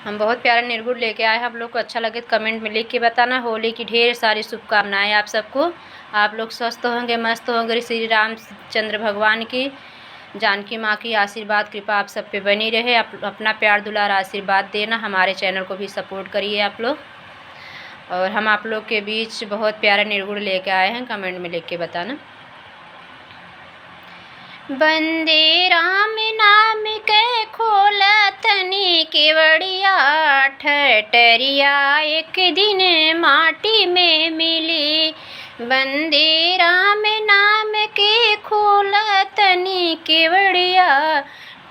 हम बहुत प्यारा निर्गुण लेके आए हैं। आप लोग को अच्छा लगे तो कमेंट में लिख के बताना। होली की ढेर सारी शुभकामनाएं आप सबको। आप लोग स्वस्थ होंगे, मस्त होंगे। श्री रामचंद्र भगवान की, जानकी माँ की आशीर्वाद कृपा आप सब पे बनी रहे। आप अपना प्यार दुलार आशीर्वाद देना। हमारे चैनल को भी सपोर्ट करिए आप लोग। और हम आप लोग के बीच बहुत प्यारा निर्गुण लेके आए हैं, कमेंट में लिख के बताना। वंदे राम नाम के खोलतनी केवड़िया, ठठरिया एक दिन माटी में मिली। वंदे राम नाम के खोलतनी केवड़िया,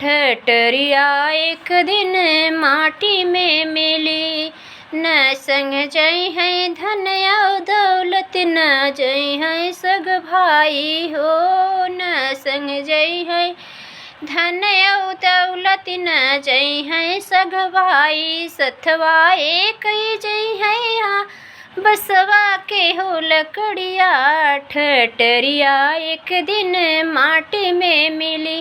ठठरिया एक दिन माटी में मिली। न संग जई है धन और दौलत, न जई है सग भाई हो। न संग जई है धन और दौलत, न जई है सग भाई। सथवा एक ही जई है बसवा के हो लकड़िया, ठठरिया एक दिन माटी में मिली।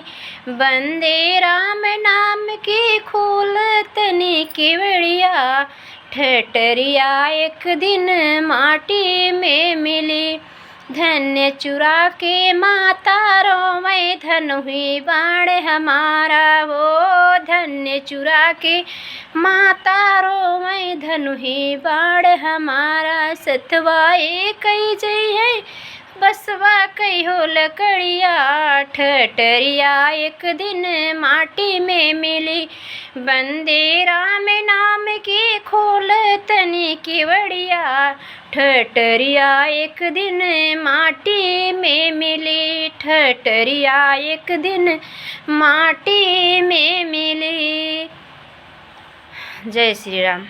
वंदे राम नाम की खोलतनी केवड़िया, ठठरिया एक दिन माटी में मिली। धन्य चुरा के माता रोवे, धन हुई बाण हमारा वो। धन्य चुरा के माता रोवे, धन हुई बाण हमारा। सतवा एक ही जई है बसवा कई हो लकड़िया, ठठरिया एक दिन माटी में मिली। वंदे राम नाम की खोलतनी केवड़िया, ठठरिया एक दिन माटी में मिली। ठठरिया एक दिन माटी में मिली। जय श्री राम।